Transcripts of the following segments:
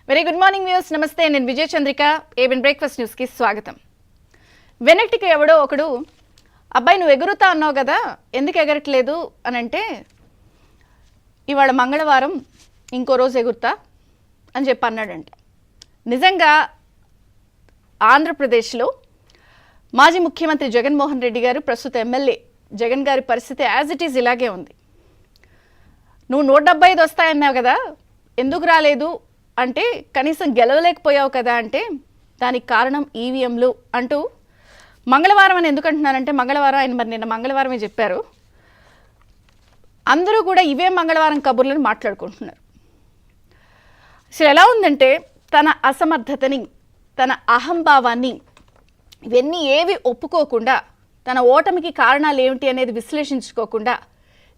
Very good morning views. నమస్తే, నేను విజయ Chandrika. ABN breakfast న్యూస్కి స్వాగతం. వెనక్టికి ఎవడో ఒకడు అబ్బాయి నువ్వు ఎగురుతా అన్నావు కదా, ఎందుకు ఎగరట్లేదు అని అంటే, ఇవాళ మంగళవారం ఇంకో రోజు ఎగురుతా అని చెప్పి అన్నాడంట. నిజంగా ఆంధ్రప్రదేశ్లో మాజీ ముఖ్యమంత్రి జగన్మోహన్ రెడ్డి గారు, ప్రస్తుత ఎమ్మెల్యే జగన్ గారి పరిస్థితి యాజ్ ఇట్ ఈజ్ ఇలాగే ఉంది. నువ్వు 175 వస్తాయన్నావు కదా, ఎందుకు రాలేదు అంటే, కనీసం గెలవలేకపోయావు కదా అంటే, దానికి కారణం ఈవీఎంలు అంటూ మంగళవారం అని ఎందుకు అంటున్నారంటే, మంగళవారం ఆయన మరి నిన్న మంగళవారమే చెప్పారు. అందరూ కూడా ఇవే మంగళవారం కబుర్లను మాట్లాడుకుంటున్నారు. అసలు ఎలా ఉందంటే, తన అసమర్థతని, తన అహంభావాన్ని ఇవన్నీ ఏవి ఒప్పుకోకుండా, తన ఓటమికి కారణాలు ఏమిటి అనేది విశ్లేషించుకోకుండా,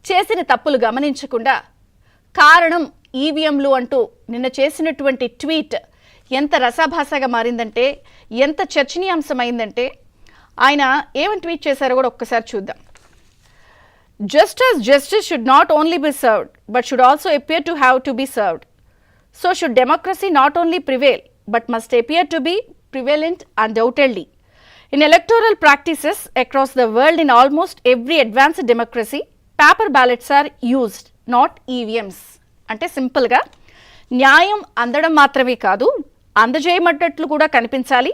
చేసిన తప్పులు గమనించకుండా, కారణం ఈవీఎంలు అంటూ నిన్న చేసినటువంటి ట్వీట్ ఎంత రసాభాసగా మారిందంటే, ఎంత చర్చనీయాంశమైందంటే, ఆయన ఏమని ట్వీట్ చేశారో కూడా ఒక్కసారి చూద్దాం. Just as justice should not only be served, but should also appear to have to be served, so should democracy not only prevail, but must appear to be prevalent undoubtedly. In electoral practices across the world, in almost every advanced democracy, paper ballots are used, not EVMs. అంటే సింపుల్గా, న్యాయం అందడం మాత్రమే కాదు, అందజేయమన్నట్లు కూడా కనిపించాలి.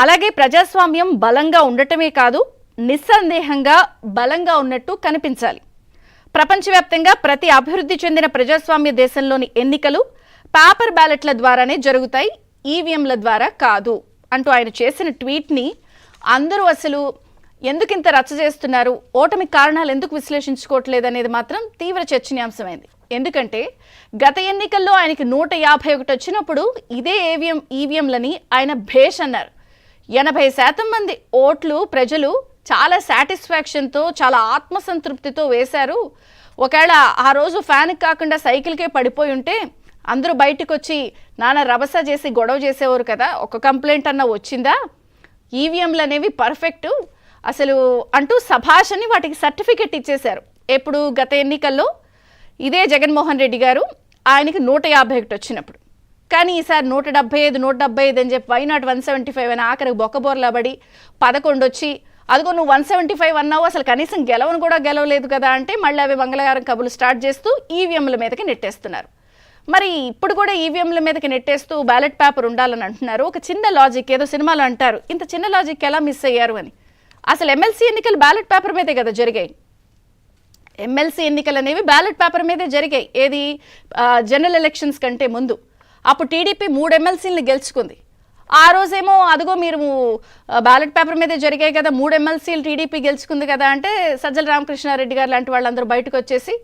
అలాగే ప్రజాస్వామ్యం బలంగా ఉండటమే కాదు, నిస్సందేహంగా బలంగా ఉన్నట్టు కనిపించాలి. ప్రపంచవ్యాప్తంగా ప్రతి అభివృద్ధి చెందిన ప్రజాస్వామ్య దేశంలోని ఎన్నికలు పేపర్ బ్యాలెట్ల ద్వారానే జరుగుతాయి, ఈవీఎంల ద్వారా కాదు అంటూ ఆయన చేసిన ట్వీట్ని అందరూ అసలు ఎందుకు ఇంత రచ్చ చేస్తున్నారు, ఓటమి కారణాలు ఎందుకు విశ్లేషించుకోవట్లేదు అనేది మాత్రం తీవ్ర చర్చనీయాంశమైంది. ఎందుకంటే గత ఎన్నికల్లో ఆయనకి 151 వచ్చినప్పుడు ఇదే ఈవీఎంలని ఆయన భేష్ అన్నారు. 80% మంది ఓట్లు ప్రజలు చాలా సాటిస్ఫాక్షన్తో, చాలా ఆత్మసంతృప్తితో వేశారు. ఒకవేళ ఆ రోజు ఫ్యాన్కి కాకుండా సైకిల్కే పడిపోయి ఉంటే అందరూ బయటకు వచ్చి నానా రభస చేసి గొడవ చేసేవారు కదా, ఒక కంప్లైంట్ అన్న వచ్చిందా, ఈవీఎంలు అనేవి పర్ఫెక్టు అసలు అంటూ సభాషని వాటికి సర్టిఫికెట్ ఇచ్చేశారు. ఎప్పుడు గత ఎన్నికల్లో ఇదే జగన్మోహన్ రెడ్డి గారు ఆయనకి 151 వచ్చినప్పుడు. కానీ ఈసారి 175 అని చెప్పి వైనాట్ 175 అని ఆఖరికి బొక్కబోర్లాబడి 11 వచ్చి, అదిగో నువ్వు 175 అన్నావు, అసలు కనీసం గెలవను కూడా గెలవలేదు కదా అంటే మళ్ళీ అవి మంగళవారం కబులు స్టార్ట్ చేస్తూ ఈవీఎంల మీదకి నెట్టేస్తున్నారు. మరి ఇప్పుడు కూడా ఈవీఎంల మీదకి నెట్టేస్తూ బ్యాలెట్ పేపర్ ఉండాలని అంటున్నారు. ఒక చిన్న లాజిక్, ఏదో సినిమాలో అంటారు, ఇంత చిన్న లాజిక్ ఎలా మిస్ అయ్యారు అని. అసలు ఎమ్మెల్సీ ఎన్నికలు బ్యాలెట్ పేపర్ మీదే కదా జరిగాయి. ఎమ్మెల్సీ ఎన్నికలు అనేవి బ్యాలెట్ పేపర్ మీదే జరిగాయి. ఏది జనరల్ ఎలక్షన్స్ కంటే ముందు. అప్పుడు టీడీపీ 3 ఎమ్మెల్సీలను గెలుచుకుంది. ఆ రోజేమో అదిగో మీరు బ్యాలెట్ పేపర్ మీదే జరిగాయి కదా, 3 ఎమ్మెల్సీలు టీడీపీ గెలుచుకుంది కదా అంటే సజ్జల రామకృష్ణారెడ్డి గారు లాంటి వాళ్ళందరూ బయటకు వచ్చేసి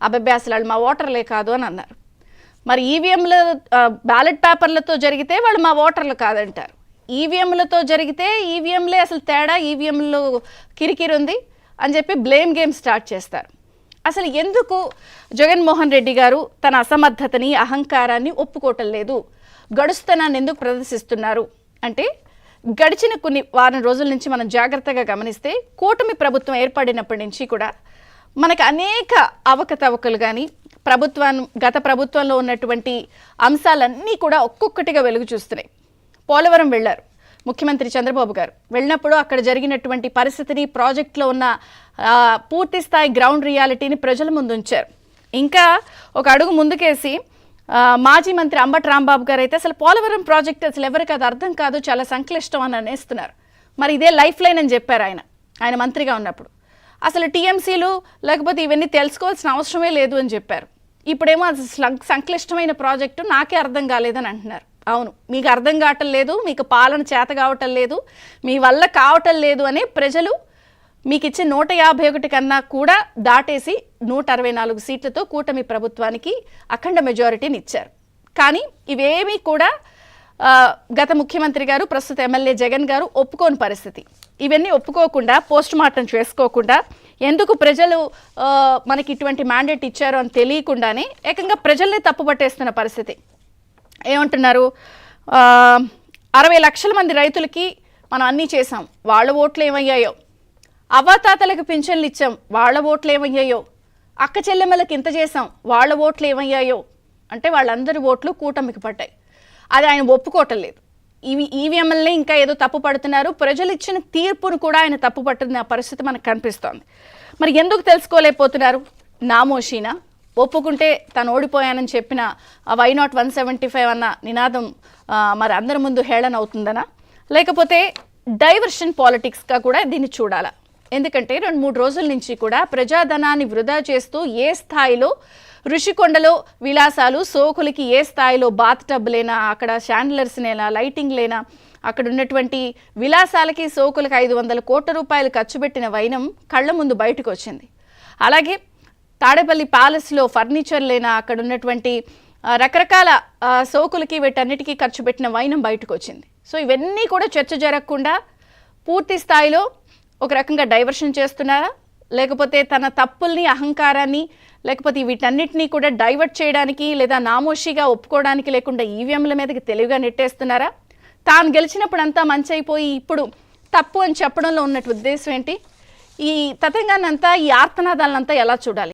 అబ్బాయి అసలు వాళ్ళు మా ఓటర్లే కాదు అని అన్నారు. మరి ఈవీఎంల బ్యాలెట్ పేపర్లతో జరిగితే వాళ్ళు మా ఓటర్లు కాదంటారు, ఈవీఎంలతో జరిగితే ఈవీఎంలే అసలు తేడా, ఈవీఎంలో కిరికిరి ఉంది అని చెప్పి బ్లేమ్ గేమ్ స్టార్ట్ చేస్తారు. అసలు ఎందుకు జగన్మోహన్ రెడ్డి గారు తన అసమర్థతని, అహంకారాన్ని ఒప్పుకోవటం లేదు, గడుస్తనాన్ని ఎందుకు ప్రదర్శిస్తున్నారు అంటే, గడిచిన కొన్ని వారం రోజుల నుంచి మనం జాగ్రత్తగా గమనిస్తే కూటమి ప్రభుత్వం ఏర్పడినప్పటి నుంచి కూడా మనకు అనేక అవకతవకలు కానీ, గత ప్రభుత్వంలో ఉన్నటువంటి అంశాలన్నీ కూడా ఒక్కొక్కటిగా వెలుగు చూస్తున్నాయి. పోలవరం వెళ్ళారు ముఖ్యమంత్రి చంద్రబాబు గారు. వెళ్ళినప్పుడు అక్కడ జరిగినటువంటి పరిస్థితిని, ప్రాజెక్టులో ఉన్న పూర్తి స్థాయి గ్రౌండ్ రియాలిటీని ప్రజల ముందు ఉంచారు. ఇంకా ఒక అడుగు ముందుకేసి మాజీ మంత్రి అంబటి రాంబాబు గారు అయితే అసలు పోలవరం ప్రాజెక్ట్ అసలు ఎవరికి అది అర్థం కాదు, చాలా సంక్లిష్టం అని అనేస్తున్నారు. మరి ఇదే లైఫ్ లైన్ అని చెప్పారు ఆయన మంత్రిగా ఉన్నప్పుడు. అసలు టీఎంసీలు లేకపోతే ఇవన్నీ తెలుసుకోవాల్సిన అవసరమే లేదు అని చెప్పారు. ఇప్పుడేమో అది సంక్లిష్టమైన ప్రాజెక్టు, నాకే అర్థం కాలేదని అంటున్నారు. అవును, మీకు అర్థం కావటం లేదు, మీకు పాలన చేత కావటం లేదు, మీ వల్ల కావటం లేదు అని ప్రజలు మీకు ఇచ్చే 151 కన్నా కూడా దాటేసి 164 సీట్లతో కూటమి ప్రభుత్వానికి అఖండ మెజారిటీని ఇచ్చారు. కానీ ఇవేమీ కూడా గత ముఖ్యమంత్రి గారు, ప్రస్తుత ఎమ్మెల్యే జగన్ గారు ఒప్పుకోని పరిస్థితి. ఇవన్నీ ఒప్పుకోకుండా, పోస్ట్ మార్టం చేసుకోకుండా, ఎందుకు ప్రజలు మనకి ఇటువంటి మ్యాండేట్ ఇచ్చారు అని తెలియకుండానే ఏకంగా ప్రజల్ని తప్పుపట్టేస్తున్న పరిస్థితి. ఏమంటున్నారు, 60 లక్షల మంది రైతులకి మనం అన్నీ చేసాం, వాళ్ళ ఓట్లు ఏమయ్యాయో, అవ్వాతాతలకు పింఛన్లు ఇచ్చాం, వాళ్ళ ఓట్లు ఏమయ్యాయో, అక్క చెల్లెమ్మలకు ఇంత చేసాం, వాళ్ళ ఓట్లు ఏమయ్యాయో అంటే వాళ్ళందరి ఓట్లు కూటమికి పడ్డాయి. అది ఆయన ఒప్పుకోవటం లేదు. ఈవీఎంఎల్ని ఇంకా ఏదో తప్పు పడుతున్నారు, ప్రజలు ఇచ్చిన తీర్పును కూడా ఆయన తప్పు పట్టున్న పరిస్థితి మనకు కనిపిస్తోంది. మరి ఎందుకు తెలుసుకోలేకపోతున్నారు? నామోషీనా? ఒప్పుకుంటే తను ఓడిపోయానని చెప్పిన వై నాట్ 175 అన్న నినాదం మరి అందరి ముందు హేళన అవుతుందనా, లేకపోతే డైవర్షన్ పాలిటిక్స్గా కూడా దీన్ని చూడాలా? ఎందుకంటే 2-3 రోజుల నుంచి కూడా ప్రజాధనాన్ని వృధా చేస్తూ ఏ స్థాయిలో ఋషికొండలో విలాసాలు, సోకులకి ఏ స్థాయిలో బాత్ టబ్ లేనా, అక్కడ షాండ్లర్స్ లేనా, లైటింగ్ లేనా, అక్కడ ఉన్నటువంటి విలాసాలకి సోకులకి 500 కోట్ల రూపాయలు ఖర్చు పెట్టిన వైనం కళ్ళ ముందు బయటకు వచ్చింది. అలాగే తాడేపల్లి ప్యాలెస్లో ఫర్నిచర్ లేనా, అక్కడ ఉన్నటువంటి రకరకాల సోకులకి వీటన్నిటికీ ఖర్చు పెట్టిన వైనం బయటకు వచ్చింది. సో ఇవన్నీ కూడా చర్చ జరగకుండా పూర్తి స్థాయిలో ఒక రకంగా డైవర్షన్ చేస్తున్నారా, లేకపోతే తన తప్పుల్ని, అహంకారాన్ని, లేకపోతే వీటన్నిటినీ కూడా డైవర్ట్ చేయడానికి లేదా నామోషిగా ఒప్పుకోవడానికి లేకుండా ఈవీఎంల మీదకి తెలివిగా నెట్టేస్తున్నారా? తాను గెలిచినప్పుడు అంతా మంచి అయిపోయి ఇప్పుడు తప్పు అని చెప్పడంలో ఉన్నట్టు ఉద్దేశం ఏంటి? ఈ తతంగాన్నంతా, ఈ ఆర్తనాదాలంతా ఎలా చూడాలి?